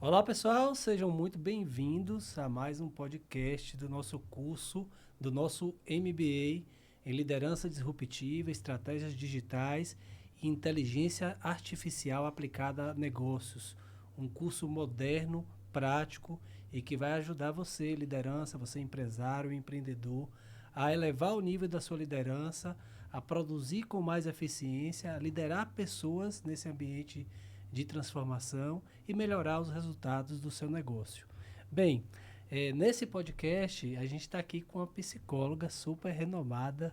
Olá, pessoal, sejam muito bem-vindos a mais um podcast do nosso curso, do nosso MBA em Liderança Disruptiva, Estratégias Digitais e Inteligência Artificial Aplicada a Negócios. Um curso moderno, prático e que vai ajudar você, liderança, você empresário, empreendedor, a elevar o nível da sua liderança, a produzir com mais eficiência, a liderar pessoas nesse ambiente de transformação e melhorar os resultados do seu negócio. Bem, nesse podcast a gente está aqui com uma psicóloga super renomada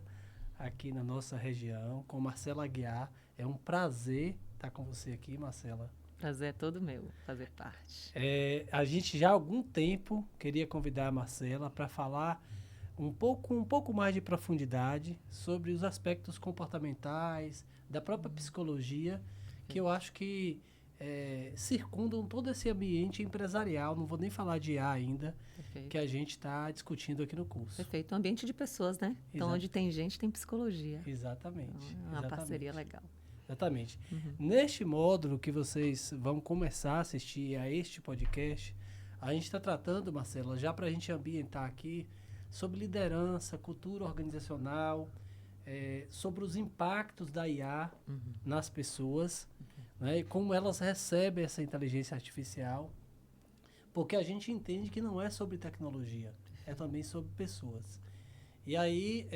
aqui na nossa região, com Marcela Aguiar. É um prazer estar com você aqui, Marcela. Prazer é todo meu fazer parte. A gente já há algum tempo queria convidar a Marcela para falar um pouco mais de profundidade sobre os aspectos comportamentais, da própria psicologia, que eu acho que circundam todo esse ambiente empresarial. Não vou nem falar de IA ainda, Perfeito. que a gente está discutindo aqui no curso. Perfeito. Um ambiente de pessoas, né? Então, onde tem gente, tem psicologia. Exatamente. Então, é uma parceria legal. Exatamente. Neste módulo que vocês vão começar a assistir a este podcast, a gente está tratando, Marcela, já para a gente ambientar aqui, sobre liderança, cultura organizacional, sobre os impactos da IA nas pessoas, né, e como elas recebem essa inteligência artificial, porque a gente entende que não é sobre tecnologia, é também sobre pessoas. E aí,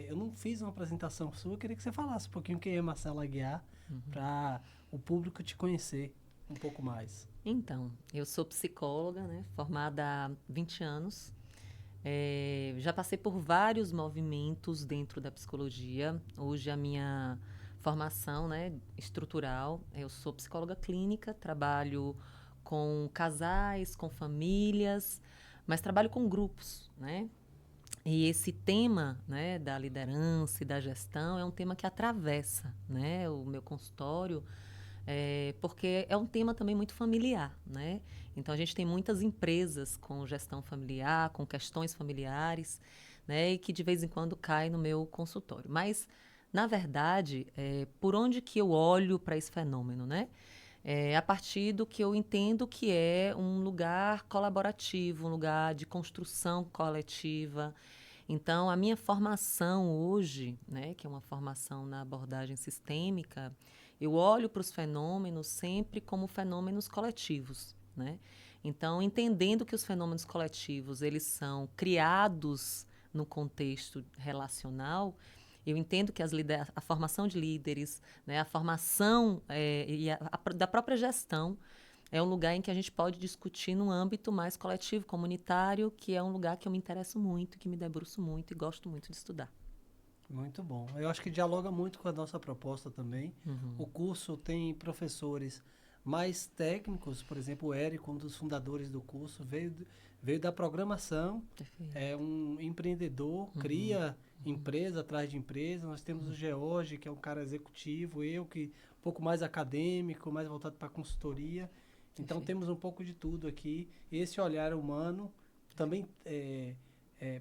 eu não fiz uma apresentação sua, eu queria que você falasse um pouquinho quem é Marcela Aguiar, para o público te conhecer um pouco mais. Então, eu sou psicóloga, né? Formada há 20 anos. Já passei por vários movimentos dentro da psicologia. Hoje a minha formação, né, estrutural, eu sou psicóloga clínica, trabalho com casais, com famílias, mas trabalho com grupos, né? E esse tema, né, da liderança e da gestão é um tema que atravessa, né, o meu consultório, porque é um tema também muito familiar, né? Então a gente tem muitas empresas com gestão familiar, com questões familiares, né, e que de vez em quando cai no meu consultório. Mas na verdade, por onde que eu olho para esse fenômeno, né? A partir do que eu entendo que é um lugar colaborativo, um lugar de construção coletiva. Então, a minha formação hoje, né, que é uma formação na abordagem sistêmica, eu olho para os fenômenos sempre como fenômenos coletivos, né? Então, entendendo que os fenômenos coletivos, eles são criados no contexto relacional, eu entendo que a formação de líderes, né, a formação da própria gestão é um lugar em que a gente pode discutir num âmbito mais coletivo, comunitário, que é um lugar que eu me interesso muito, que me debruço muito e gosto muito de estudar. Muito bom. Eu acho que dialoga muito com a nossa proposta também. O curso tem professores mais técnicos, por exemplo, o Érico, um dos fundadores do curso, veio da programação, Perfeito. é um empreendedor, cria empresa atrás de empresa. Nós temos o George, que é um cara executivo, eu que um pouco mais acadêmico, mais voltado para consultoria. Então Perfeito. temos um pouco de tudo aqui. Esse olhar humano, também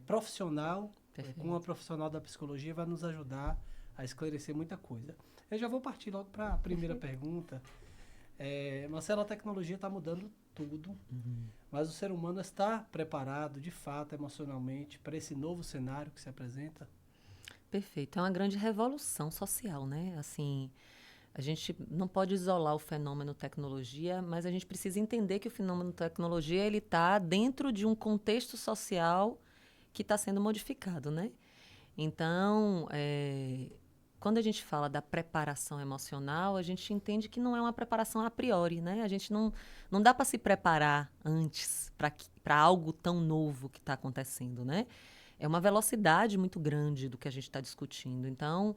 profissional, com uma Perfeito. profissional da psicologia, vai nos ajudar a esclarecer muita coisa. Eu já vou partir logo para a primeira pergunta. Marcelo, a tecnologia está mudando tudo, mas o ser humano está preparado, de fato, emocionalmente, para esse novo cenário que se apresenta? Perfeito. É uma grande revolução social, né? Assim, a gente não pode isolar o fenômeno tecnologia, mas a gente precisa entender que o fenômeno tecnologia ele está dentro de um contexto social que está sendo modificado, né? Então, quando a gente fala da preparação emocional, a gente entende que não é uma preparação a priori, né? A gente não dá para se preparar antes para algo tão novo que está acontecendo, né? É uma velocidade muito grande do que a gente está discutindo. Então,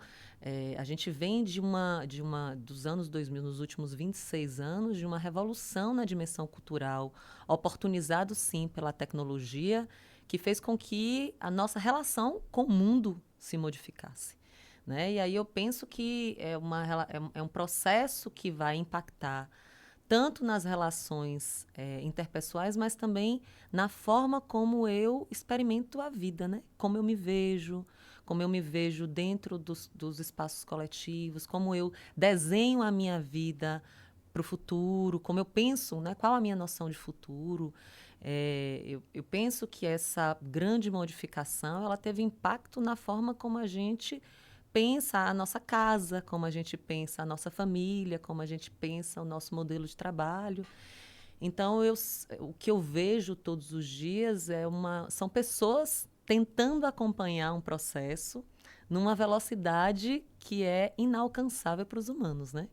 a gente vem dos anos 2000, nos últimos 26 anos, de uma revolução na dimensão cultural, oportunizado sim pela tecnologia, que fez com que a nossa relação com o mundo se modificasse. Né? E aí eu penso que é um processo que vai impactar tanto nas relações interpessoais, mas também na forma como eu experimento a vida, né? Como eu me vejo dentro dos espaços coletivos, como eu desenho a minha vida para o futuro, como eu penso, né? Qual a minha noção de futuro. Eu penso que essa grande modificação ela teve impacto na forma como a gente pensa a nossa casa, como a gente pensa a nossa família, como a gente pensa o nosso modelo de trabalho. Então, o que eu vejo todos os dias são pessoas tentando acompanhar um processo numa velocidade que é inalcançável para os humanos, né?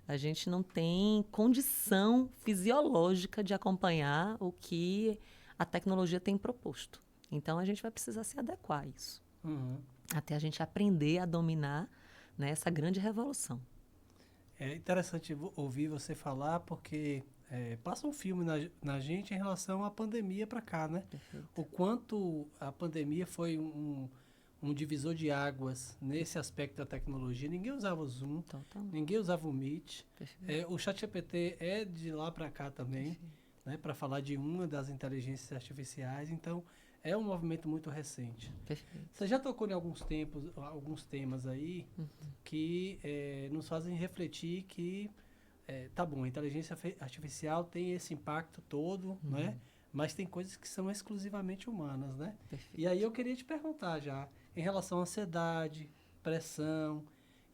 A gente não tem condição fisiológica de acompanhar o que a tecnologia tem proposto. Então, a gente vai precisar se adequar a isso. Uhum. Até a gente aprender a dominar, né, essa grande revolução. É interessante ouvir você falar, porque passa um filme na gente em relação à pandemia para cá, né? Perfeito. O quanto a pandemia foi um divisor de águas nesse aspecto da tecnologia. Ninguém usava o Zoom, ninguém usava o Meet. O ChatGPT é de lá para cá também, né, para falar de uma das inteligências artificiais. Então, é um movimento muito recente. Perfeito. Você já tocou em alguns temas aí que nos fazem refletir que, tá bom, a inteligência artificial tem esse impacto todo, né? Mas tem coisas que são exclusivamente humanas, né? Perfeito. E aí eu queria te perguntar já, em relação à ansiedade, pressão,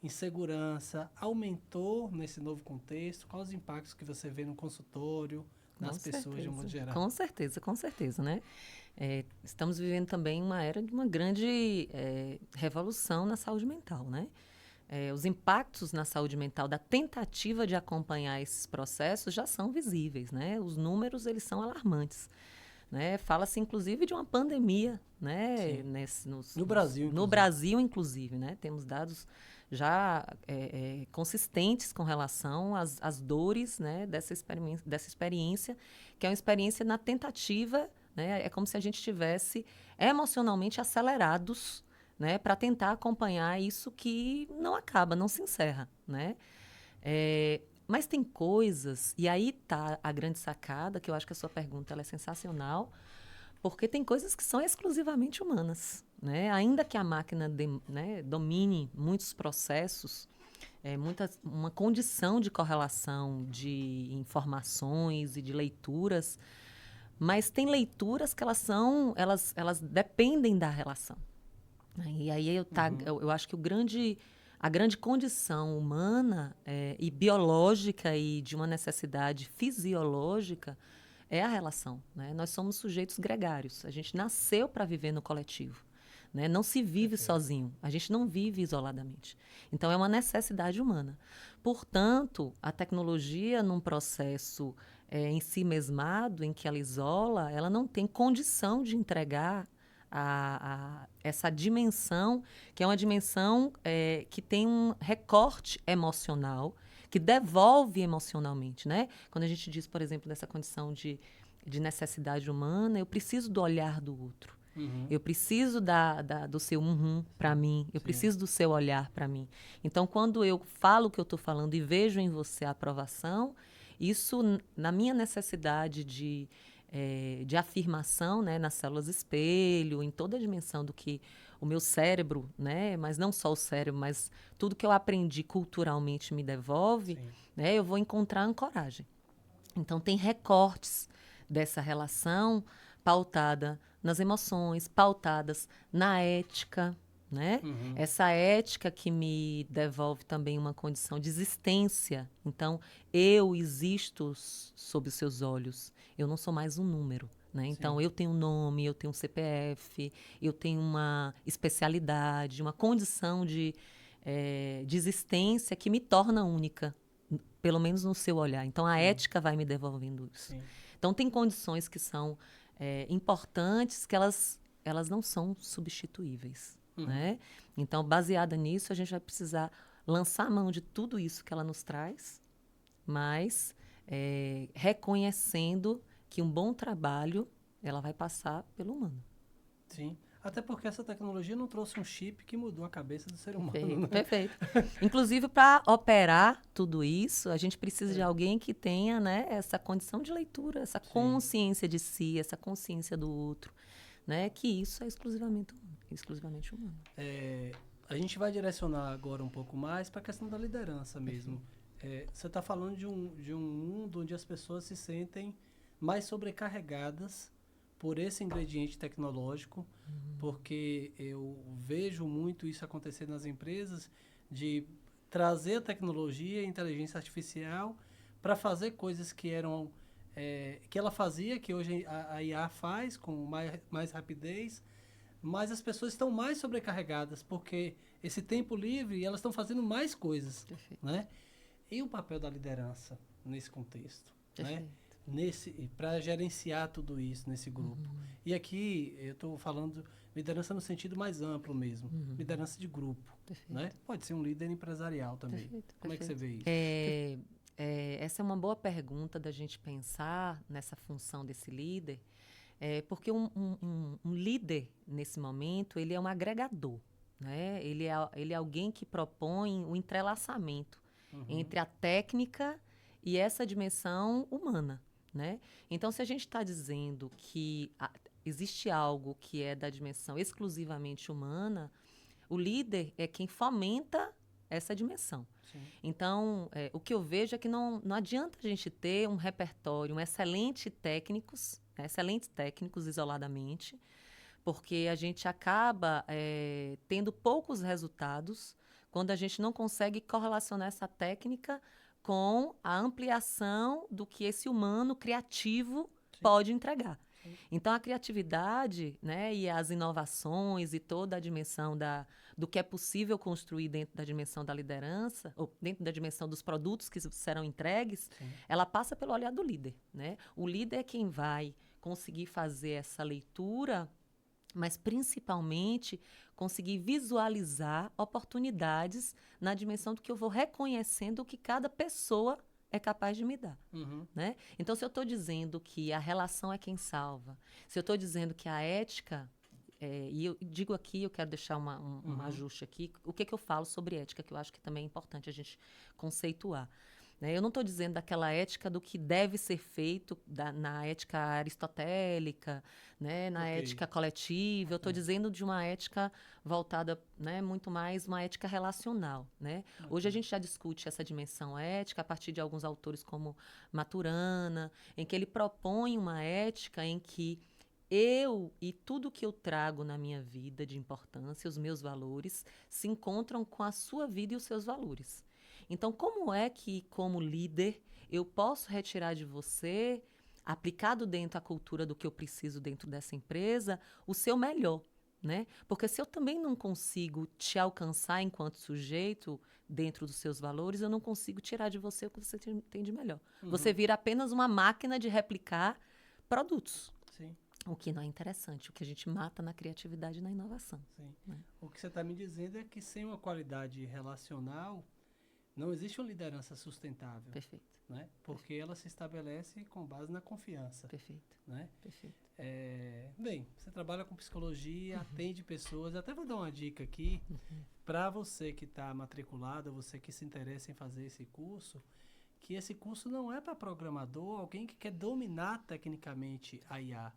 insegurança, aumentou nesse novo contexto? Quais os impactos que você vê no consultório, nas pessoas de um modo geral? Com certeza, né? Estamos vivendo também uma era de uma grande revolução na saúde mental, né? Os impactos na saúde mental da tentativa de acompanhar esses processos já são visíveis, né? Os números, eles são alarmantes, né? Fala-se, inclusive, de uma pandemia, né? No Brasil, inclusive, né? Temos dados já consistentes com relação às dores, né? dessa experiência, que é uma experiência na tentativa, né? É como se a gente estivesse emocionalmente acelerados, né, para tentar acompanhar isso que não acaba, não se encerra, né? Mas tem coisas, e aí está a grande sacada, que eu acho que a sua pergunta ela é sensacional, porque tem coisas que são exclusivamente humanas, né? Ainda que a máquina domine muitos processos, uma condição de correlação de informações e de leituras, mas tem leituras que elas dependem da relação. E aí eu acho que a grande condição humana e biológica e de uma necessidade fisiológica é a relação, né? Nós somos sujeitos gregários. A gente nasceu para viver no coletivo, né? Não se vive sozinho. A gente não vive isoladamente. Então, é uma necessidade humana. Portanto, a tecnologia, num processo em si mesmado, em que ela isola, ela não tem condição de entregar essa dimensão, que é uma dimensão que tem um recorte emocional, que devolve emocionalmente, né? Quando a gente diz, por exemplo, dessa condição de necessidade humana, eu preciso do olhar do outro. Eu preciso do seu para mim. Eu preciso do seu olhar para mim. Então, quando eu falo o que eu estou falando e vejo em você a aprovação, isso, na minha necessidade de afirmação, né, nas células espelho, em toda a dimensão do que o meu cérebro, né, mas não só o cérebro, mas tudo que eu aprendi culturalmente me devolve, né, eu vou encontrar ancoragem. Então, tem recortes dessa relação pautada nas emoções, pautadas na ética, né? Essa ética que me devolve também uma condição de existência. Então, eu existo sob os seus olhos. Eu não sou mais um número, né? Então, eu tenho um nome, eu tenho um CPF, eu tenho uma especialidade, uma condição de existência que me torna única, pelo menos no seu olhar. Então, a ética vai me devolvendo isso. Então, tem condições que são importantes que elas não são substituíveis. Né? Então, baseada nisso, a gente vai precisar lançar a mão de tudo isso que ela nos traz, mas reconhecendo que um bom trabalho ela vai passar pelo humano. Sim. Até porque essa tecnologia não trouxe um chip que mudou a cabeça do ser humano. Perfeito. Inclusive, para operar tudo isso, a gente precisa de alguém que tenha, né, essa condição de leitura, essa consciência de si, essa consciência do outro. Né, que isso é exclusivamente humano. A gente vai direcionar agora um pouco mais para a questão da liderança mesmo. Você está falando de um mundo onde as pessoas se sentem mais sobrecarregadas por esse ingrediente tecnológico, porque eu vejo muito isso acontecer nas empresas, de trazer a tecnologia e a inteligência artificial para fazer coisas que eram que ela fazia, que hoje a IA faz com mais rapidez, mas as pessoas estão mais sobrecarregadas, porque esse tempo livre, elas estão fazendo mais coisas, Perfeito. né? E o papel da liderança nesse contexto, né? Perfeito. Para gerenciar tudo isso nesse grupo. E aqui eu estou falando liderança no sentido mais amplo mesmo, liderança de grupo, Perfeito. né? Pode ser um líder empresarial também. Perfeito, Como é que você vê isso? Essa é uma boa pergunta da gente pensar nessa função desse líder, porque um líder, nesse momento, ele é um agregador, né? Ele é alguém que propõe o entrelaçamento entre a técnica e essa dimensão humana, né? Então, se a gente está dizendo que existe algo que é da dimensão exclusivamente humana, o líder é quem fomenta essa dimensão. Sim. Então, o que eu vejo é que não adianta a gente ter um repertório, excelentes técnicos isoladamente, porque a gente acaba tendo poucos resultados quando a gente não consegue correlacionar essa técnica com a ampliação do que esse humano criativo pode entregar. Então, a criatividade, né, e as inovações e toda a dimensão do que é possível construir dentro da dimensão da liderança, ou dentro da dimensão dos produtos que serão entregues, ela passa pelo olhar do líder, né? O líder é quem vai conseguir fazer essa leitura, mas principalmente conseguir visualizar oportunidades na dimensão do que eu vou reconhecendo o que cada pessoa é capaz de me dar. Né? Então, se eu estou dizendo que a relação é quem salva, se eu estou dizendo que a ética, e eu digo aqui, eu quero deixar um ajuste aqui, o que eu falo sobre ética, que eu acho que também é importante a gente conceituar. Né? Eu não estou dizendo daquela ética do que deve ser feito na ética aristotélica, né? Na ética coletiva. Eu estou dizendo de uma ética voltada, né, muito mais uma ética relacional. Né? Hoje a gente já discute essa dimensão ética a partir de alguns autores como Maturana, em que ele propõe uma ética em que eu e tudo que eu trago na minha vida de importância, os meus valores, se encontram com a sua vida e os seus valores. Então, como é que, como líder, eu posso retirar de você, aplicado dentro da cultura do que eu preciso dentro dessa empresa, o seu melhor, né? Porque se eu também não consigo te alcançar enquanto sujeito dentro dos seus valores, eu não consigo tirar de você o que você tem de melhor. Você vira apenas uma máquina de replicar produtos. Sim. O que não é interessante, o que a gente mata na criatividade e na inovação. Sim. Né? O que você está me dizendo é que sem uma qualidade relacional, não existe uma liderança sustentável. Perfeito. Né? Porque ela se estabelece com base na confiança. Perfeito. Né? Perfeito. Bem, você trabalha com psicologia, atende pessoas. Até vou dar uma dica aqui para você que está matriculado, você que se interessa em fazer esse curso, que esse curso não é para programador, alguém que quer dominar tecnicamente a IA.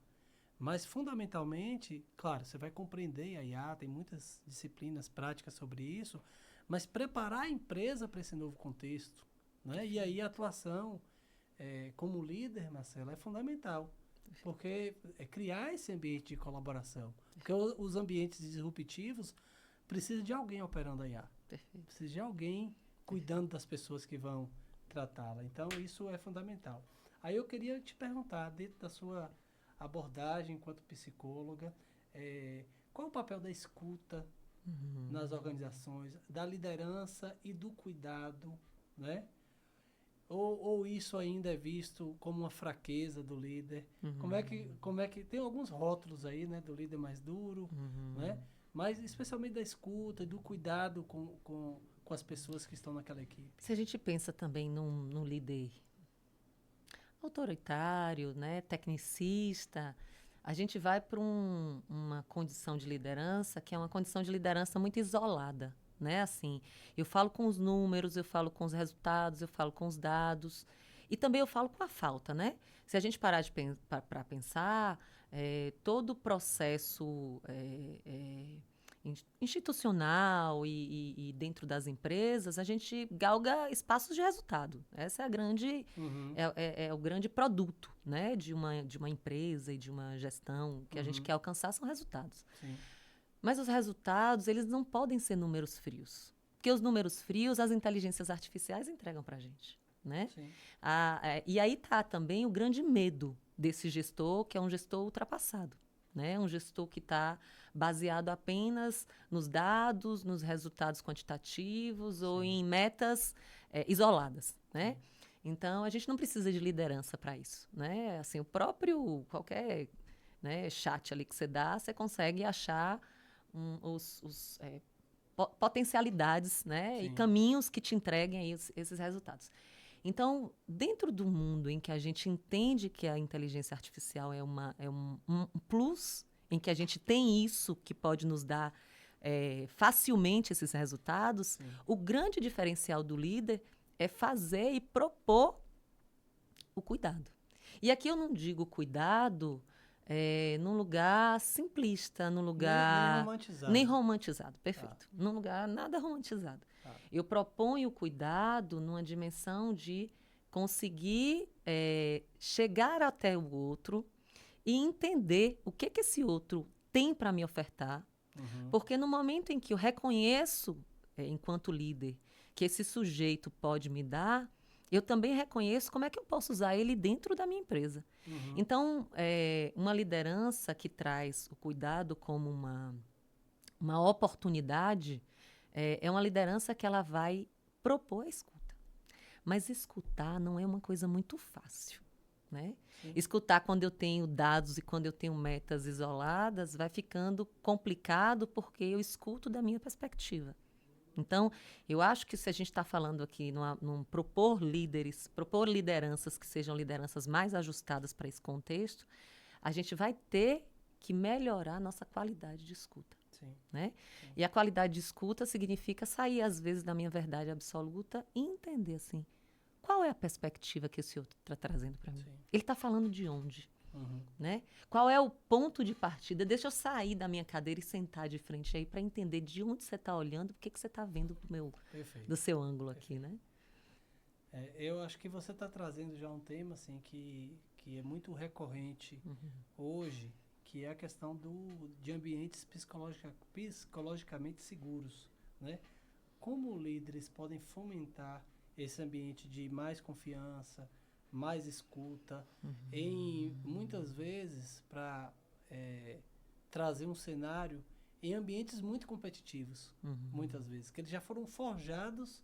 Mas, fundamentalmente, claro, você vai compreender a IA, tem muitas disciplinas práticas sobre isso, mas preparar a empresa para esse novo contexto. Né? E aí a atuação como líder, Marcela, é fundamental. Porque é criar esse ambiente de colaboração. Porque os ambientes disruptivos precisam de alguém operando a IA. Perfeito. Precisa de alguém cuidando das pessoas que vão tratá-la. Então, isso é fundamental. Aí eu queria te perguntar, dentro da sua abordagem enquanto psicóloga, qual o papel da escuta nas organizações, da liderança e do cuidado, né? Ou isso ainda é visto como uma fraqueza do líder? Como é que tem alguns rótulos aí, né, do líder mais duro, né? Mas especialmente da escuta e do cuidado com as pessoas que estão naquela equipe. Se a gente pensa também num líder autoritário, né, tecnicista, a gente vai para uma condição de liderança que é uma condição de liderança muito isolada, né? Assim, eu falo com os números, eu falo com os resultados, eu falo com os dados e também eu falo com a falta, né? Se a gente parar para pensar, todo o processo institucional e dentro das empresas, a gente galga espaços de resultado. Essa é a grande é o grande produto, né, de uma empresa e de uma gestão que a gente quer alcançar são resultados. Sim. Mas os resultados, eles não podem ser números frios. Porque os números frios, as inteligências artificiais entregam para a gente, né? Sim. E aí está também o grande medo desse gestor, que é um gestor ultrapassado, né? Um gestor que está baseado apenas nos dados, nos resultados quantitativos ou em metas isoladas, né? Então, a gente não precisa de liderança para isso, né? Assim, o próprio, qualquer, né, chat ali que você dá, você consegue achar potencialidades, né, e caminhos que te entreguem aí esses resultados. Então, dentro do mundo em que a gente entende que a inteligência artificial é um plus, em que a gente tem isso que pode nos dar facilmente esses resultados, o grande diferencial do líder é fazer e propor o cuidado. E aqui eu não digo cuidado num lugar simplista, num lugar... Nem romantizado. Nem romantizado, perfeito. Num lugar nada romantizado. Eu proponho o cuidado numa dimensão de conseguir chegar até o outro e entender o que esse outro tem para me ofertar. Porque no momento em que eu reconheço, enquanto líder, que esse sujeito pode me dar, eu também reconheço como é que eu posso usar ele dentro da minha empresa. Então, uma liderança que traz o cuidado como uma oportunidade é uma liderança que ela vai propor a escuta. Mas escutar não é uma coisa muito fácil, né? Escutar quando eu tenho dados e quando eu tenho metas isoladas vai ficando complicado porque eu escuto da minha perspectiva. Então, eu acho que se a gente está falando aqui num propor líderes, propor lideranças que sejam lideranças mais ajustadas para esse contexto, a gente vai ter que melhorar a nossa qualidade de escuta. Né? E a qualidade de escuta significa sair, às vezes, da minha verdade absoluta e entender, assim, qual é a perspectiva que esse outro está trazendo para mim? Ele está falando de onde? Né? Qual é o ponto de partida? Deixa eu sair da minha cadeira e sentar de frente aí para entender de onde você está olhando, o que você está vendo do seu ângulo aqui, né? Eu acho que você está trazendo já um tema assim, que é muito recorrente hoje, que é a questão de ambientes psicologicamente seguros, né? Como líderes podem fomentar esse ambiente de mais confiança, mais escuta, muitas vezes para trazer um cenário em ambientes muito competitivos, muitas vezes, que eles já foram forjados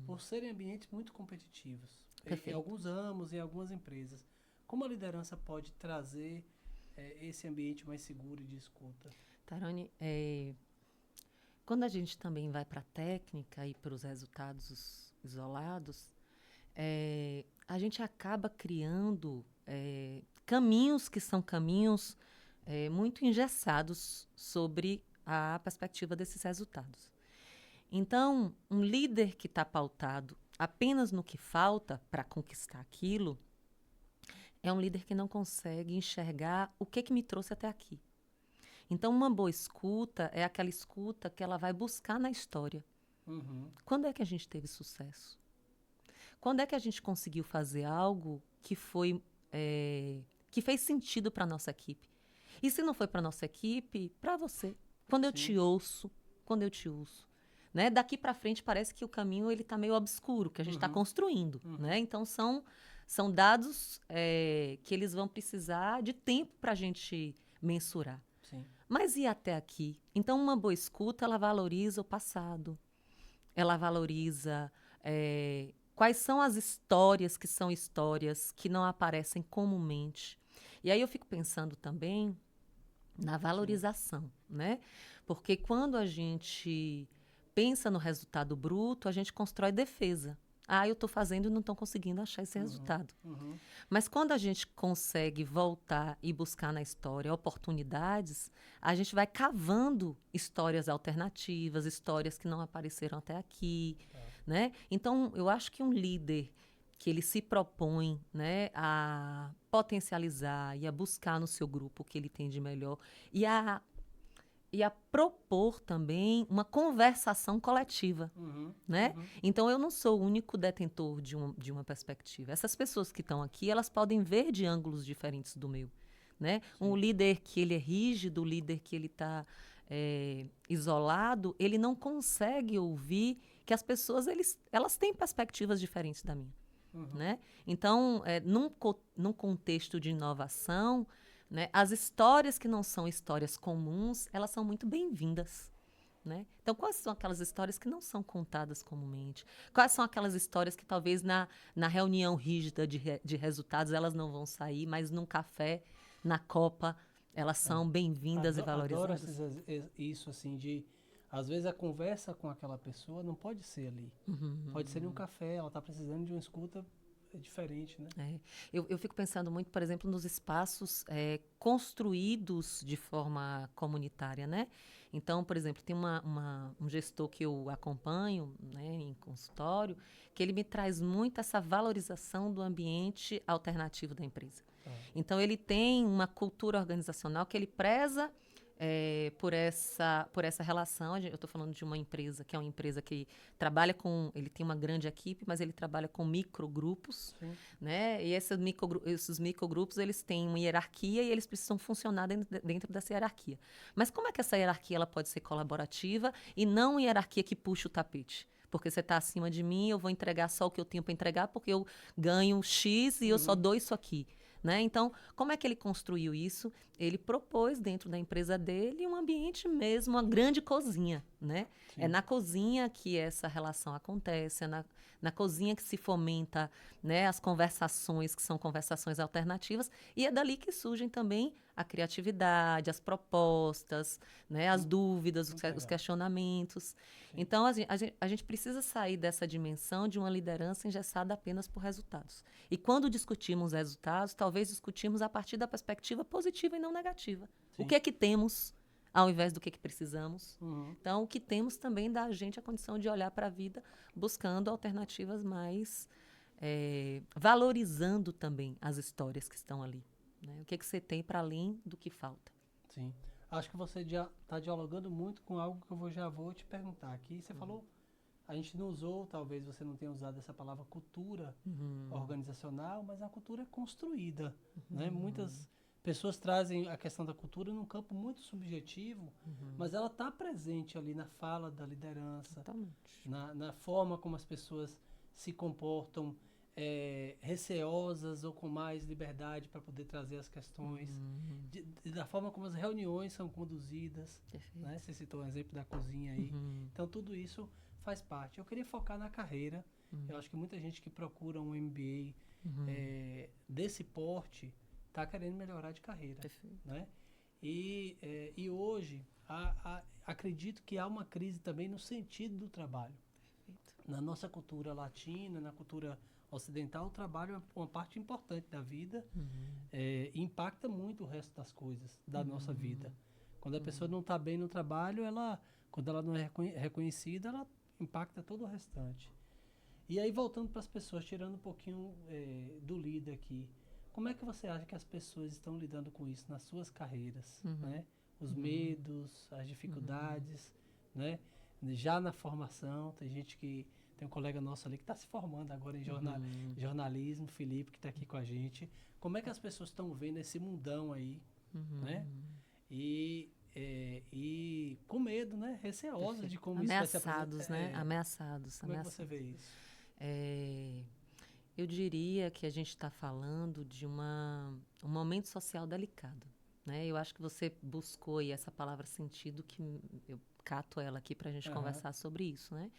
por serem ambientes muito competitivos, em alguns ramos, em algumas empresas. Como a liderança pode trazer esse ambiente mais seguro e de escuta? Tarone, quando a gente também vai para a técnica e para os resultados isolados, a gente acaba criando caminhos que são caminhos muito engessados sobre a perspectiva desses resultados. Então, um líder que está pautado apenas no que falta para conquistar aquilo é um líder que não consegue enxergar o que me trouxe até aqui. Então, uma boa escuta é aquela escuta que ela vai buscar na história. Quando é que a gente teve sucesso? Quando é que a gente conseguiu fazer algo que que fez sentido para a nossa equipe? E se não foi para a nossa equipe, para você. Quando eu te ouço, né? Daqui para frente parece que o caminho ele está meio obscuro, que a gente está construindo. Né? Então, são dados que eles vão precisar de tempo para a gente mensurar. Mas e até aqui? Então, uma boa escuta, ela valoriza o passado. Ela valoriza quais são as histórias que são histórias que não aparecem comumente. E aí eu fico pensando também na valorização, né? Porque quando a gente pensa no resultado bruto, a gente constrói defesa. Eu estou fazendo e não estou conseguindo achar esse resultado. Mas quando a gente consegue voltar e buscar na história oportunidades, a gente vai cavando histórias alternativas, histórias que não apareceram até aqui, né? Então, eu acho que um líder que ele se propõe, né, a potencializar e a buscar no seu grupo o que ele tem de melhor e a e a propor também uma conversação coletiva, né? Então, eu não sou o único detentor de uma perspectiva. Essas pessoas que estão aqui, elas podem ver de ângulos diferentes do meu, né? Um líder que ele é rígido, o líder que ele está isolado, ele não consegue ouvir que as pessoas, elas têm perspectivas diferentes da minha, né? Então, num contexto de inovação, né, as histórias que não são histórias comuns, elas são muito bem-vindas. Né? Então, quais são aquelas histórias que não são contadas comumente? Quais são aquelas histórias que talvez na reunião rígida de resultados elas não vão sair, mas num café, na copa, elas são bem-vindas e valorizadas? Adoro isso, assim, de... Às vezes a conversa com aquela pessoa não pode ser ali. Pode ser em um café, ela está precisando de uma escuta diferente, né? Eu fico pensando muito, por exemplo, nos espaços construídos de forma comunitária, né? Então, por exemplo, tem um gestor que eu acompanho, né, em consultório, que ele me traz muito essa valorização do ambiente alternativo da empresa. Então, ele tem uma cultura organizacional que ele preza por essa relação. Eu estou falando de uma empresa que é uma empresa que trabalha com... Ele tem uma grande equipe, mas ele trabalha com microgrupos, né? E esses microgrupos, eles têm uma hierarquia e eles precisam funcionar dentro dessa hierarquia. Mas como é que essa hierarquia ela pode ser colaborativa e não uma hierarquia que puxa o tapete? Porque você está acima de mim, eu vou entregar só o que eu tenho para entregar, porque eu ganho X e eu só dou isso aqui. Né? Então, como é que ele construiu isso? Ele propôs dentro da empresa dele um ambiente mesmo, uma grande cozinha. Né? É na cozinha que essa relação acontece, é na cozinha que se fomenta, né, as conversações, que são conversações alternativas, e é dali que surgem também a criatividade, as propostas, né, as dúvidas, os questionamentos. Então, a gente precisa sair dessa dimensão de uma liderança engessada apenas por resultados. E quando discutimos resultados, talvez discutimos a partir da perspectiva positiva e não negativa. O que é que temos, ao invés do que precisamos. Então, o que temos também dá a gente a condição de olhar para a vida buscando alternativas mais... valorizando também as histórias que estão ali. Né? O que você tem para além do que falta. Sim. Acho que você está dialogando muito com algo que eu já vou te perguntar aqui. Você falou, a gente não usou, talvez você não tenha usado essa palavra cultura organizacional, mas a cultura é construída. Né? Muitas pessoas trazem a questão da cultura num campo muito subjetivo, mas ela está presente ali na fala da liderança, na forma como as pessoas se comportam, receosas ou com mais liberdade para poder trazer as questões, da forma como as reuniões são conduzidas. Né? Você citou um exemplo da cozinha aí. Então, tudo isso faz parte. Eu queria focar na carreira. Eu acho que muita gente que procura um MBA desse porte está querendo melhorar de carreira. Né? E hoje, acredito que há uma crise também no sentido do trabalho. Na nossa cultura latina, na cultura ocidental, o trabalho é uma parte importante da vida e impacta muito o resto das coisas da nossa vida. Quando a pessoa não está bem no trabalho, quando ela não é reconhecida, ela impacta todo o restante. E aí, voltando para as pessoas, tirando um pouquinho do líder aqui, como é que você acha que as pessoas estão lidando com isso nas suas carreiras? Né? Os medos, as dificuldades, né? Já na formação, tem um colega nosso ali que está se formando agora em jornalismo, Felipe, que está aqui com a gente. Como é que as pessoas estão vendo esse mundão aí, né? E com medo, né? Receosas de como isso vai se apresentar. Ameaçados, né? Ameaçados. Como é que você vê isso? Eu diria que a gente está falando de um momento social delicado. Né? Eu acho que você buscou aí essa palavra sentido, que eu cato ela aqui para a gente conversar sobre isso. Né?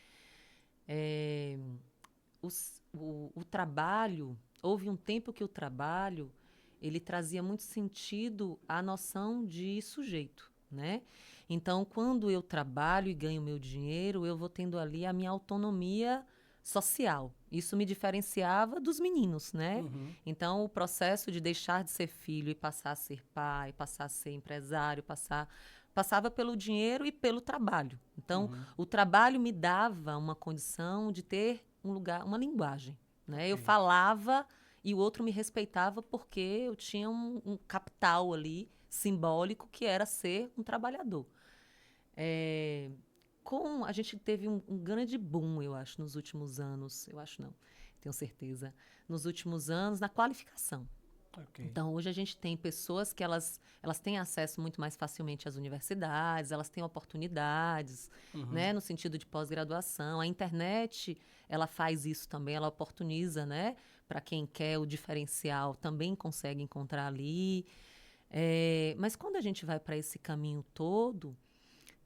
O trabalho, houve um tempo que o trabalho ele trazia muito sentido à noção de sujeito. Né? Então, quando eu trabalho e ganho meu dinheiro, eu vou tendo ali a minha autonomia social. Isso me diferenciava dos meninos, né? Então, o processo de deixar de ser filho e passar a ser pai, passar a ser empresário, passava pelo dinheiro e pelo trabalho. Então, o trabalho me dava uma condição de ter um lugar, uma linguagem, né? Eu falava e o outro me respeitava porque eu tinha um capital ali simbólico que era ser um trabalhador. A gente teve um grande boom, eu acho, nos últimos anos. Eu acho não, tenho certeza. Nos últimos anos, na qualificação. Ok. Então, hoje a gente tem pessoas que elas têm acesso muito mais facilmente às universidades, elas têm oportunidades, né, no sentido de pós-graduação. A internet, ela faz isso também, ela oportuniza, né, para quem quer o diferencial, também consegue encontrar ali. Mas quando a gente vai para esse caminho todo,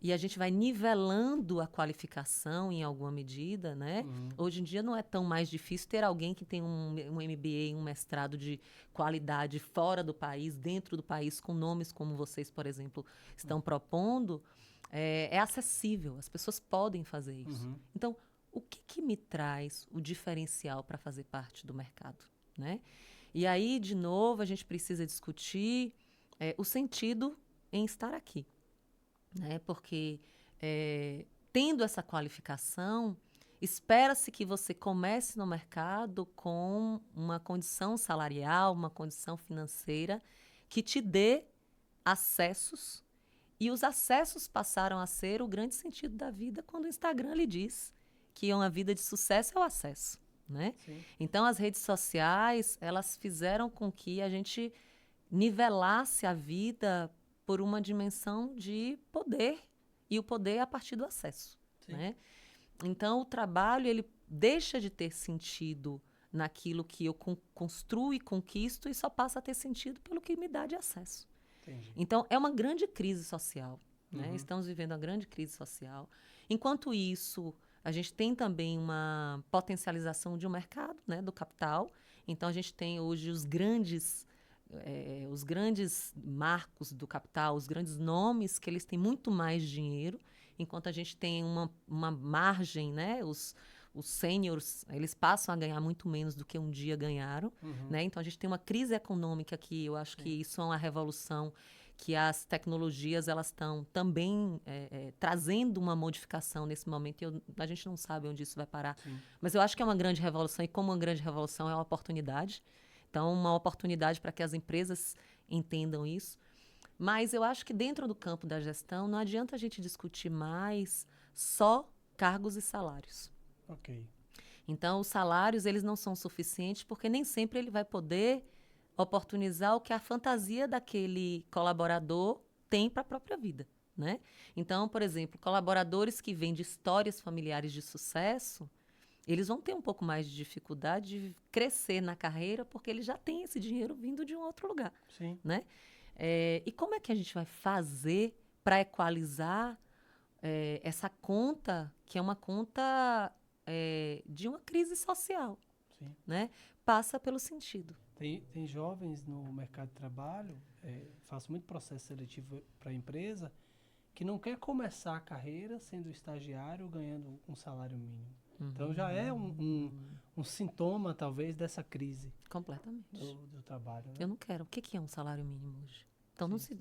e a gente vai nivelando a qualificação em alguma medida, né? Hoje em dia não é tão mais difícil ter alguém que tem um MBA, um mestrado de qualidade fora do país, dentro do país, com nomes como vocês, por exemplo, estão propondo. É acessível, as pessoas podem fazer isso. Então, o que me traz o diferencial para fazer parte do mercado, né? E aí, de novo, a gente precisa discutir o sentido em estar aqui, né? Porque tendo essa qualificação, espera-se que você comece no mercado com uma condição salarial, uma condição financeira que te dê acessos. E os acessos passaram a ser o grande sentido da vida quando o Instagram lhe diz que uma vida de sucesso é o acesso, né? Sim. Então, as redes sociais, elas fizeram com que a gente nivelasse a vida por uma dimensão de poder, e o poder é a partir do acesso, né? Então, o trabalho, ele deixa de ter sentido naquilo que eu construo e conquisto e só passa a ter sentido pelo que me dá de acesso. Entendi. Então, é uma grande crise social, né? Estamos vivendo uma grande crise social. Enquanto isso, a gente tem também uma potencialização de um mercado, né, do capital. Então, a gente tem hoje os grandes marcos do capital, os grandes nomes, que eles têm muito mais dinheiro, enquanto a gente tem uma margem, né? Os sêniors, eles passam a ganhar muito menos do que um dia ganharam, né? Então, a gente tem uma crise econômica que eu acho que isso é uma revolução, que as tecnologias elas estão também trazendo uma modificação nesse momento, e a gente não sabe onde isso vai parar. Mas eu acho que é uma grande revolução, e como uma grande revolução é uma oportunidade. Então, uma oportunidade para que as empresas entendam isso. Mas eu acho que dentro do campo da gestão, não adianta a gente discutir mais só cargos e salários. Ok. Então, os salários, eles não são suficientes, porque nem sempre ele vai poder oportunizar o que a fantasia daquele colaborador tem para a própria vida, né? Então, por exemplo, colaboradores que vêm de histórias familiares de sucesso, eles vão ter um pouco mais de dificuldade de crescer na carreira, porque eles já têm esse dinheiro vindo de um outro lugar, Sim. né? E como é que a gente vai fazer para equalizar essa conta, que é uma conta de uma crise social, Sim. né? Passa pelo sentido. Tem jovens no mercado de trabalho, faço muito processo seletivo para a empresa, que não quer começar a carreira sendo estagiário ganhando um salário mínimo. Então já é um sintoma, talvez, dessa crise Completamente. do trabalho. Né? Eu não quero. O que é um salário mínimo hoje? Então, não se,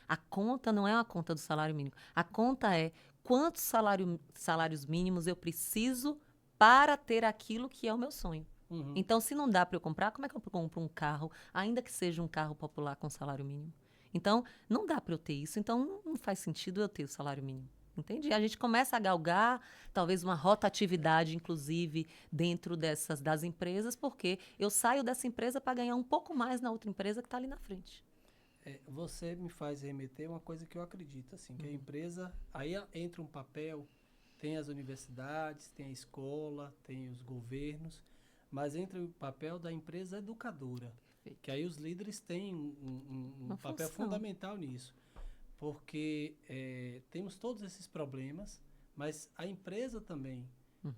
a conta não é uma conta do salário mínimo. A conta é quantos salários mínimos eu preciso para ter aquilo que é o meu sonho. Então, se não dá para eu comprar, como é que eu compro um carro, ainda que seja um carro popular com salário mínimo? Então, não dá para eu ter isso. Então, não faz sentido eu ter o salário mínimo. Entende? A gente começa a galgar, talvez, uma rotatividade, inclusive, dentro das empresas, porque eu saio dessa empresa para ganhar um pouco mais na outra empresa que está ali na frente. Você me faz remeter uma coisa que eu acredito, assim, que a empresa, aí entra um papel, tem as universidades, tem a escola, tem os governos, mas entra o papel da empresa educadora, que aí os líderes têm um papel fundamental nisso. Porque temos todos esses problemas, mas a empresa também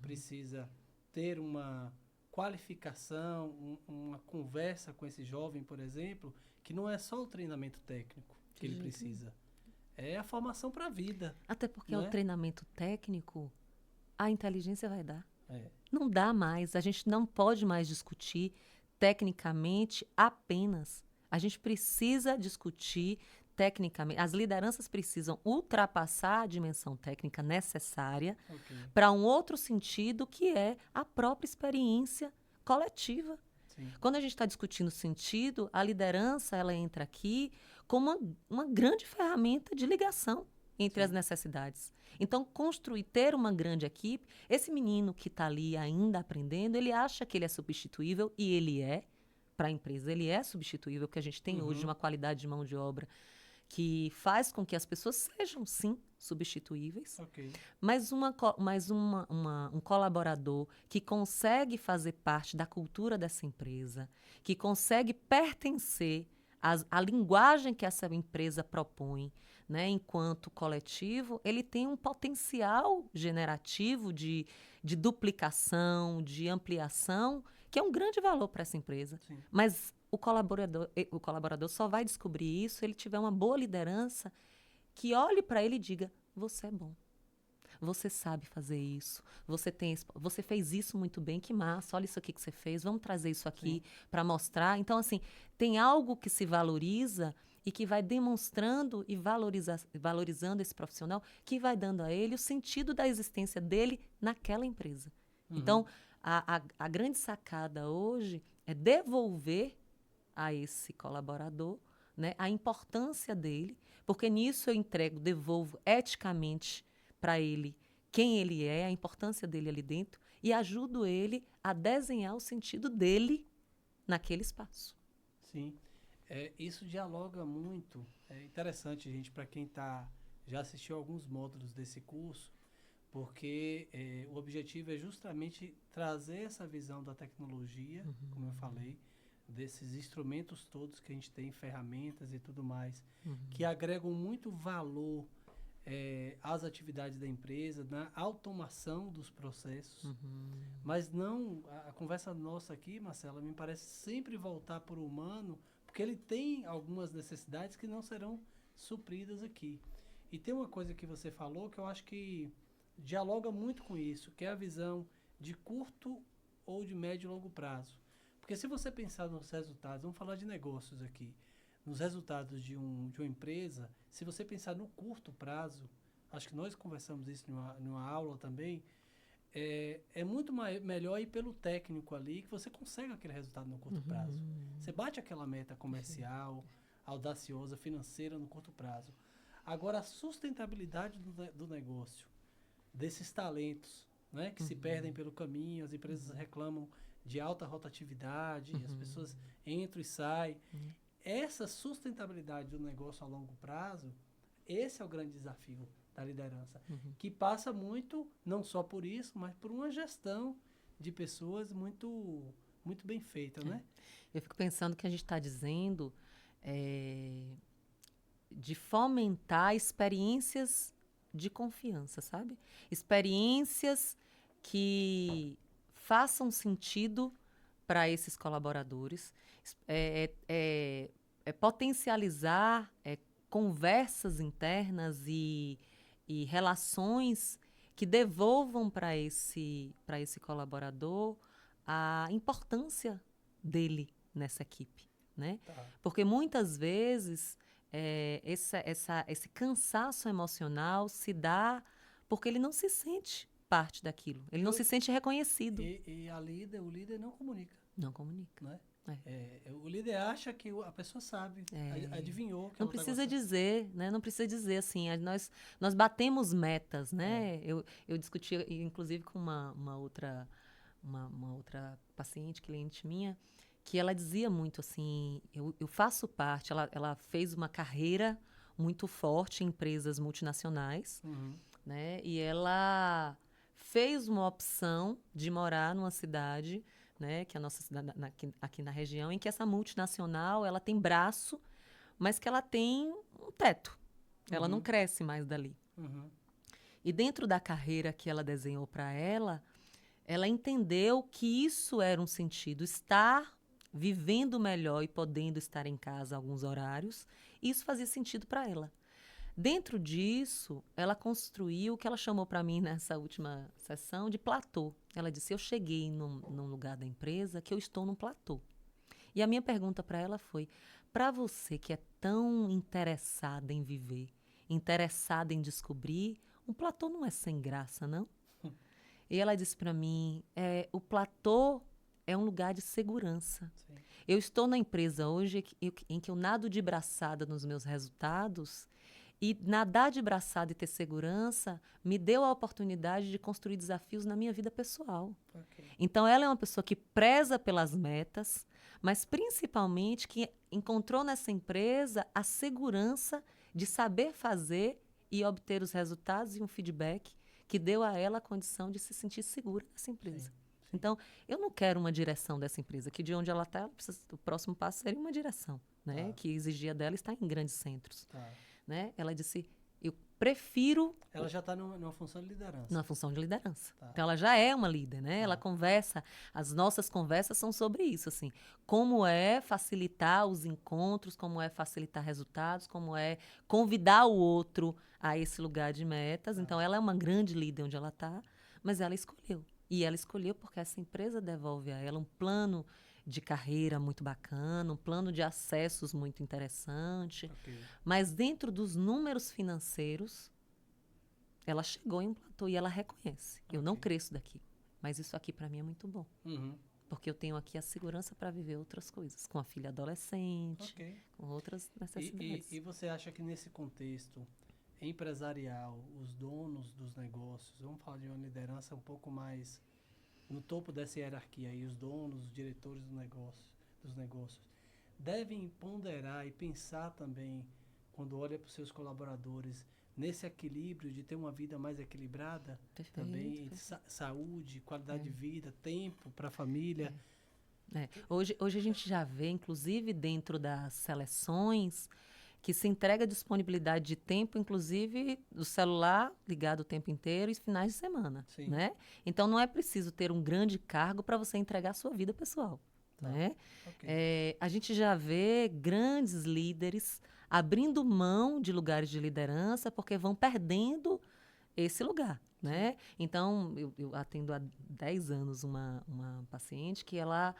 precisa ter uma qualificação, uma conversa com esse jovem, por exemplo, que não é só o treinamento técnico que ele precisa. É a formação para a vida. Até porque o treinamento técnico, a inteligência vai dar. É. Não dá mais. A gente não pode mais discutir tecnicamente apenas. A gente precisa discutir tecnicamente. As lideranças precisam ultrapassar a dimensão técnica necessária para um outro sentido, que é a própria experiência coletiva. Sim. Quando a gente está discutindo sentido, a liderança ela entra aqui como uma grande ferramenta de ligação entre as necessidades. Então, ter uma grande equipe, esse menino que está ali ainda aprendendo, ele acha que ele é substituível, e ele é, para a empresa, ele é substituível, porque a gente tem hoje uma qualidade de mão de obra que faz com que as pessoas sejam, sim, substituíveis. Ok. Mas um colaborador que consegue fazer parte da cultura dessa empresa, que consegue pertencer à linguagem que essa empresa propõe, né, enquanto coletivo, ele tem um potencial generativo de duplicação, de ampliação, que é um grande valor para essa empresa. Sim. Mas o colaborador só vai descobrir isso se ele tiver uma boa liderança que olhe para ele e diga: você é bom, você sabe fazer isso, você fez isso muito bem, que massa, olha isso aqui que você fez, vamos trazer isso aqui para mostrar. Então, assim, tem algo que se valoriza e que vai demonstrando e valorizando esse profissional, que vai dando a ele o sentido da existência dele naquela empresa. Então, a grande sacada hoje é devolver a esse colaborador, né, a importância dele, porque nisso eu devolvo eticamente para ele quem ele é, a importância dele ali dentro, e ajudo ele a desenhar o sentido dele naquele espaço. Sim. Isso dialoga muito. É interessante, gente, para quem já assistiu alguns módulos desse curso, porque o objetivo é justamente trazer essa visão da tecnologia, como eu falei, desses instrumentos todos que a gente tem, ferramentas e tudo mais, que agregam muito valor às atividades da empresa, na automação dos processos. Mas não, a conversa nossa aqui, Marcela, me parece sempre voltar para o humano, porque ele tem algumas necessidades que não serão supridas aqui. E tem uma coisa que você falou que eu acho que dialoga muito com isso, que é a visão de curto ou de médio e longo prazo. Porque se você pensar nos resultados, vamos falar de negócios aqui, nos resultados de uma empresa, se você pensar no curto prazo, acho que nós conversamos isso numa aula também, é muito melhor ir pelo técnico ali, que você consegue aquele resultado no curto prazo. Você bate aquela meta comercial, audaciosa, financeira no curto prazo. Agora, a sustentabilidade do negócio, desses talentos, né, que se perdem pelo caminho, as empresas reclamam de alta rotatividade, as pessoas entram e saem. Essa sustentabilidade do negócio a longo prazo, esse é o grande desafio da liderança, que passa muito, não só por isso, mas por uma gestão de pessoas muito, muito bem feita, né? Eu fico pensando que a gente está dizendo de fomentar experiências de confiança, sabe? Experiências que façam sentido para esses colaboradores, potencializar conversas internas e relações que devolvam para esse colaborador a importância dele nessa equipe, né? Tá. Porque muitas vezes esse cansaço emocional se dá porque ele não se sente parte daquilo, ele não se sente reconhecido. E o líder não comunica. Não comunica. Né? O líder acha que a pessoa sabe, adivinhou. Que não precisa dizer, né? Não precisa dizer assim. Nós batemos metas, né? Eu discuti, inclusive, com uma outra paciente, cliente minha, que ela dizia muito assim, eu faço parte, ela fez uma carreira muito forte em empresas multinacionais, né? E ela fez uma opção de morar numa cidade, né, que é a nossa cidade aqui na região, em que essa multinacional ela tem braço, mas que ela tem um teto. Ela não cresce mais dali. E dentro da carreira que ela desenhou para ela entendeu que isso era um sentido, estar vivendo melhor e podendo estar em casa alguns horários, isso fazia sentido para ela. Dentro disso, ela construiu o que ela chamou para mim nessa última sessão de platô. Ela disse, eu cheguei num lugar da empresa que eu estou num platô. E a minha pergunta para ela foi, para você que é tão interessada em viver, interessada em descobrir, um platô não é sem graça, não? E ela disse para mim, o platô é um lugar de segurança. Sim. Eu estou na empresa hoje em que eu nado de braçada nos meus resultados E nadar de braçada e ter segurança me deu a oportunidade de construir desafios na minha vida pessoal. Ok. Então, ela é uma pessoa que preza pelas metas, mas principalmente que encontrou nessa empresa a segurança de saber fazer e obter os resultados e um feedback que deu a ela a condição de se sentir segura nessa empresa. Sim, sim. Então, eu não quero uma direção dessa empresa, que de onde ela está, o próximo passo seria uma direção, né? Tá. Que exigia dela estar em grandes centros. Tá. Né? Ela disse, eu prefiro Ela já está numa função de liderança. numa função de liderança. Tá. Então, ela já é uma líder, né? Tá. Ela conversa, as nossas conversas são sobre isso, assim. Como é facilitar os encontros, como é facilitar resultados, como é convidar o outro a esse lugar de metas. Tá. Então, ela é uma grande líder onde ela está, mas ela escolheu. E ela escolheu porque essa empresa devolve a ela um plano de carreira muito bacana, um plano de acessos muito interessante. Ok. Mas dentro dos números financeiros, ela chegou em um platô e ela reconhece. Eu não Ok. cresço daqui, mas isso aqui para mim é muito bom. Uhum. Porque eu tenho aqui a segurança para viver outras coisas, com a filha adolescente, Ok. com outras necessidades. E você acha que nesse contexto empresarial, os donos dos negócios, vamos falar de uma liderança um pouco mais no topo dessa hierarquia aí, os donos, os diretores dos negócios, devem ponderar e pensar também, quando olha para os seus colaboradores, nesse equilíbrio de ter uma vida mais equilibrada, Perfeito, também, perfeito. saúde, qualidade de vida, tempo para a família. Hoje a gente já vê, inclusive dentro das seleções, que se entrega disponibilidade de tempo, inclusive do celular ligado o tempo inteiro e finais de semana, Sim. né? Então não é preciso ter um grande cargo para você entregar a sua vida pessoal, Tá. né? Ok. A gente já vê grandes líderes abrindo mão de lugares de liderança porque vão perdendo esse lugar, né? Então, eu atendo há 10 anos uma paciente que ela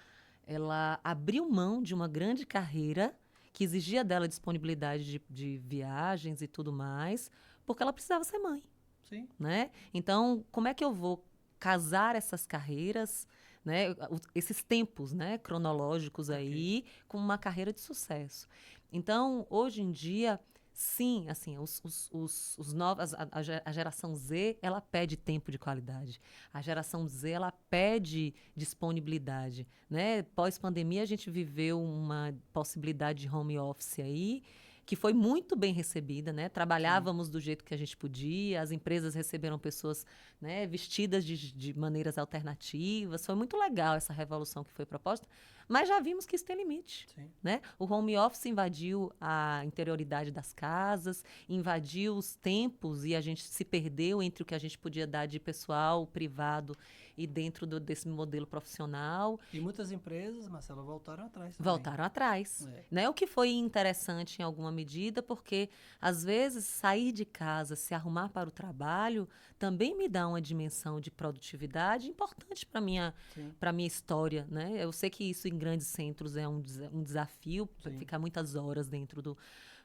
abriu mão de uma grande carreira que exigia dela disponibilidade de viagens e tudo mais, porque ela precisava ser mãe, Sim. né? Então, como é que eu vou casar essas carreiras, né? Esses tempos, né, cronológicos aí, com uma carreira de sucesso? Então, hoje em dia, sim, assim, os novos, a geração Z, ela pede tempo de qualidade. A geração Z, ela pede disponibilidade, né? Pós-pandemia, a gente viveu uma possibilidade de home office aí, que foi muito bem recebida, né? Trabalhávamos do jeito que a gente podia, as empresas receberam pessoas, né, vestidas de maneiras alternativas. Foi muito legal essa revolução que foi proposta, mas já vimos que isso tem limite. Sim. Né? O home office invadiu a interioridade das casas, invadiu os tempos e a gente se perdeu entre o que a gente podia dar de pessoal, privado e dentro desse modelo profissional. E muitas empresas, Marcelo, voltaram atrás também. Voltaram atrás. É. Né? O que foi interessante em alguma medida, porque às vezes sair de casa, se arrumar para o trabalho, também me dá uma dimensão de produtividade importante para minha Sim. para minha história, né? Eu sei que isso em grandes centros é um desafio, Sim. ficar muitas horas dentro do...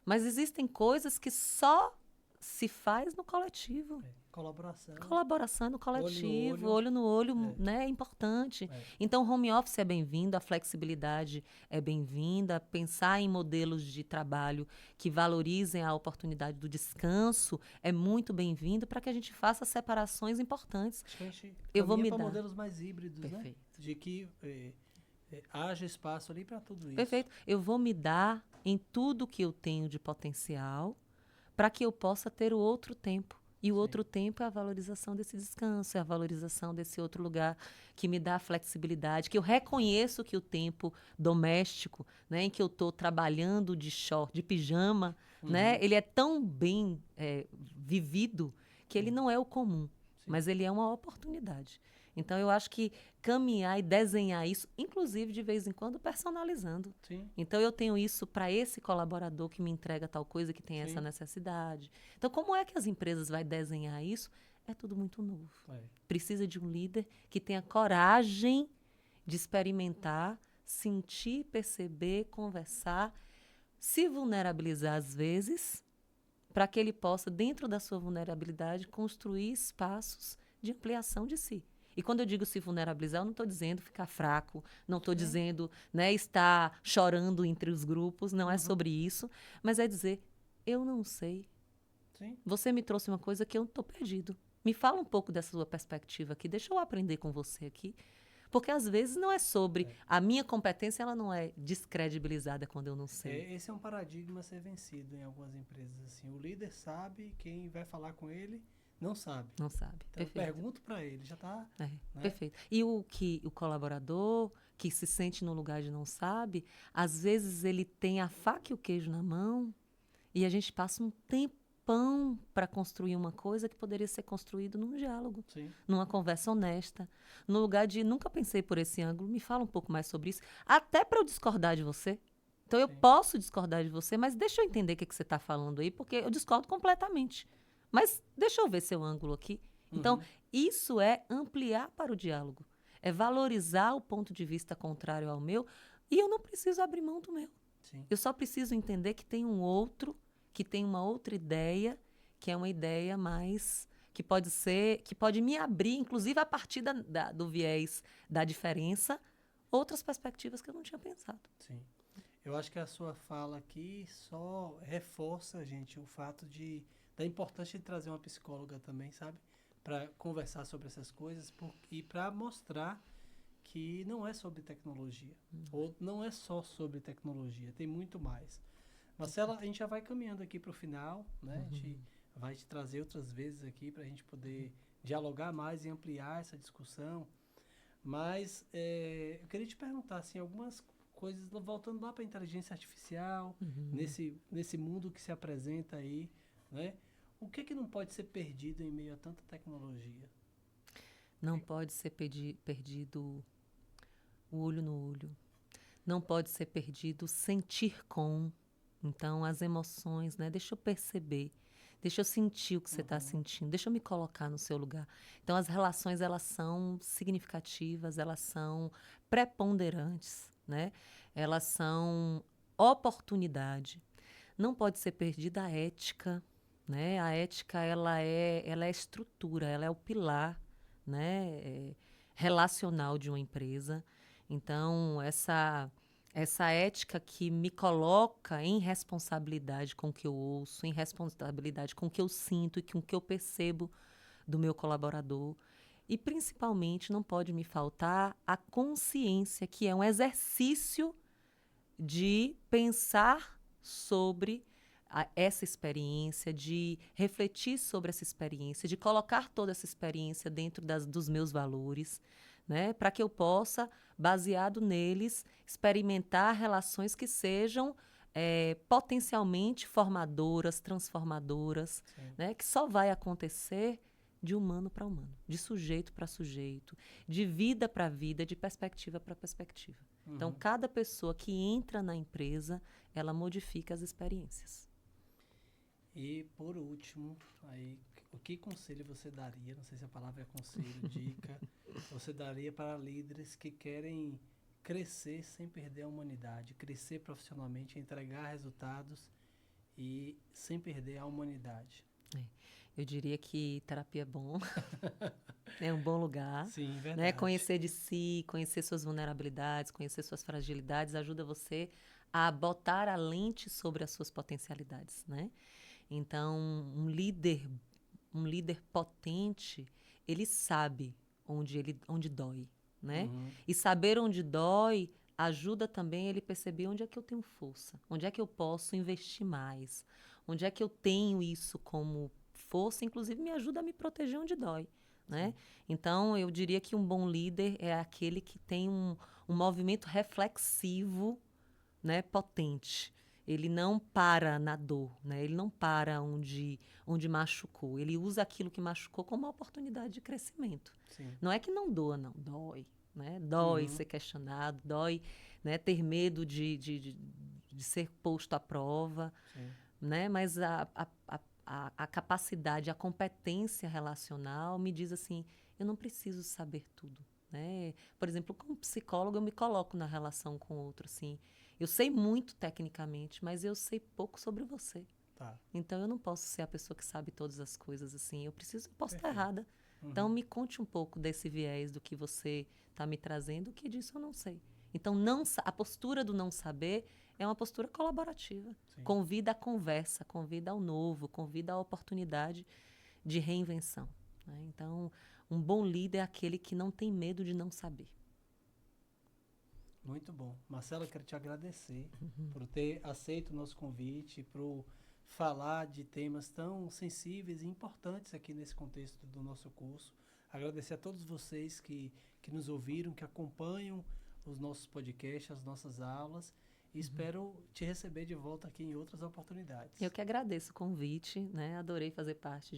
Mas existem coisas que só se faz no coletivo. Colaboração. Colaboração no coletivo, olho. olho no olho, né? É importante. É. Então, o home office é bem-vindo, a flexibilidade é bem-vinda, pensar em modelos de trabalho que valorizem a oportunidade do descanso é muito bem-vindo para que a gente faça separações importantes. Acho que a gente Eu vou caminha me para dar. modelos mais híbridos, né? Perfeito. De que haja espaço ali para tudo isso. Perfeito. Eu vou me dar em tudo que eu tenho de potencial para que eu possa ter o outro tempo. E o Sim. outro tempo é a valorização desse descanso, é a valorização desse outro lugar que me dá flexibilidade, que eu reconheço que o tempo doméstico, né, em que eu estou trabalhando de short, de pijama, né, ele é tão bem vivido que ele não é o comum, mas ele é uma oportunidade. Então, eu acho que caminhar e desenhar isso, inclusive, de vez em quando, personalizando. Sim. Então, eu tenho isso para esse colaborador que me entrega tal coisa, que tem Sim. essa necessidade. Então, como é que as empresas vão desenhar isso? É tudo muito novo. Precisa de um líder que tenha coragem de experimentar, sentir, perceber, conversar, se vulnerabilizar às vezes, para que ele possa, dentro da sua vulnerabilidade, construir espaços de ampliação de si. E quando eu digo se vulnerabilizar, eu não estou dizendo ficar fraco, não estou dizendo, né, estar chorando entre os grupos, não é sobre isso, mas é dizer, eu não sei, Sim. Você me trouxe uma coisa que eu estou perdido. Me fala um pouco dessa sua perspectiva aqui. Deixa eu aprender com você aqui. Porque às vezes não é sobre a minha competência, ela não é descredibilizada quando eu não sei. Esse é um paradigma a ser vencido em algumas empresas. Assim, o líder sabe, quem vai falar com ele não sabe. Não sabe. Então eu Perfeito. pergunto para ele, já está. Né? Perfeito. E o colaborador que se sente no lugar de não sabe, às vezes ele tem a faca e o queijo na mão e a gente passa um tempão para construir uma coisa que poderia ser construído num diálogo, Sim. numa conversa honesta, no lugar de nunca pensei por esse ângulo, me fala um pouco mais sobre isso, até para eu discordar de você. Então eu posso discordar de você, mas deixa eu entender o que você está falando aí, porque eu discordo completamente. Mas deixa eu ver seu ângulo aqui. Então, isso é ampliar para o diálogo. É valorizar o ponto de vista contrário ao meu e eu não preciso abrir mão do meu. Sim. Eu só preciso entender que tem um outro, que tem uma outra ideia, que é uma ideia mais... que pode me abrir, inclusive a partir do viés da diferença, outras perspectivas que eu não tinha pensado. Sim. Eu acho que a sua fala aqui só reforça, gente, o fato da importância de trazer uma psicóloga também, sabe? Para conversar sobre essas coisas e para mostrar que não é sobre tecnologia. Ou não é só sobre tecnologia, tem muito mais. Marcela, a gente já vai caminhando aqui para o final, né? A gente vai te trazer outras vezes aqui para a gente poder dialogar mais e ampliar essa discussão. Mas eu queria te perguntar, assim, algumas coisas, voltando lá para a inteligência artificial, nesse mundo que se apresenta aí, né? O que não pode ser perdido em meio a tanta tecnologia? Não pode ser perdido o olho no olho. Não pode ser perdido sentir com. Então, as emoções, né? Deixa eu perceber. Deixa eu sentir o que você está sentindo. Deixa eu me colocar no seu lugar. Então, as relações, elas são significativas, elas são preponderantes, né? Elas são oportunidade. Não pode ser perdida a ética, né? A ética, ela é estrutura, ela é o pilar, né? Relacional de uma empresa. Então, essa ética que me coloca em responsabilidade com o que eu ouço, em responsabilidade com o que eu sinto e com o que eu percebo do meu colaborador. E, principalmente, não pode me faltar a consciência, que é um exercício de pensar sobre essa experiência, de refletir sobre essa experiência, de colocar toda essa experiência dentro dos meus valores, né, para que eu possa, baseado neles, experimentar relações que sejam potencialmente formadoras, transformadoras, né, que só vai acontecer de humano para humano, de sujeito para sujeito, de vida para vida, de perspectiva para perspectiva. Então, cada pessoa que entra na empresa, ela modifica as experiências. E, por último, aí, que conselho você daria, não sei se a palavra é conselho, dica, você daria para líderes que querem crescer sem perder a humanidade, crescer profissionalmente, entregar resultados e sem perder a humanidade? Eu diria que terapia é bom, é um bom lugar. Sim, verdade. Né? Conhecer de si, conhecer suas vulnerabilidades, conhecer suas fragilidades, ajuda você a botar a lente sobre as suas potencialidades, né? Então, um líder potente, ele sabe onde dói, né? E saber onde dói ajuda também ele perceber onde é que eu tenho força, onde é que eu posso investir mais, onde é que eu tenho isso como força, inclusive me ajuda a me proteger onde dói, né? Então, eu diria que um bom líder é aquele que tem um movimento reflexivo, né, potente. Ele não para na dor, né? Ele não para onde machucou. Ele usa aquilo que machucou como uma oportunidade de crescimento. Sim. Não é que não doa, não. Dói, né? Dói ser questionado, dói, né, ter medo de ser posto à prova. Sim. Né? Mas a capacidade, a competência relacional me diz assim, eu não preciso saber tudo. Né? Por exemplo, como psicólogo, eu me coloco na relação com o outro, assim. Eu sei muito tecnicamente, mas eu sei pouco sobre você. Tá. Então, eu não posso ser a pessoa que sabe todas as coisas, assim. Eu posso estar errada. Uhum. Então, me conte um pouco desse viés do que você está me trazendo, que disso eu não sei. Então, a postura do não saber é uma postura colaborativa. Sim. Convida a conversa, convida ao novo, convida a oportunidade de reinvenção, né? Então, um bom líder é aquele que não tem medo de não saber. Muito bom. Marcela, eu quero te agradecer por ter aceito o nosso convite, por falar de temas tão sensíveis e importantes aqui nesse contexto do nosso curso. Agradecer a todos vocês que nos ouviram, que acompanham os nossos podcasts, as nossas aulas. E espero te receber de volta aqui em outras oportunidades. Eu que agradeço o convite, né? Adorei fazer parte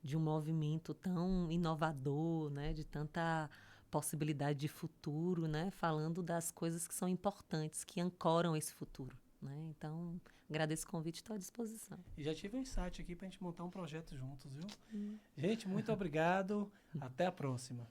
de um movimento tão inovador, né? De tanta possibilidade de futuro, né? Falando das coisas que são importantes, que ancoram esse futuro, né? Então, agradeço o convite e estou à disposição. E já tive um insight aqui para a gente montar um projeto juntos, viu? Gente, muito obrigado. Até a próxima.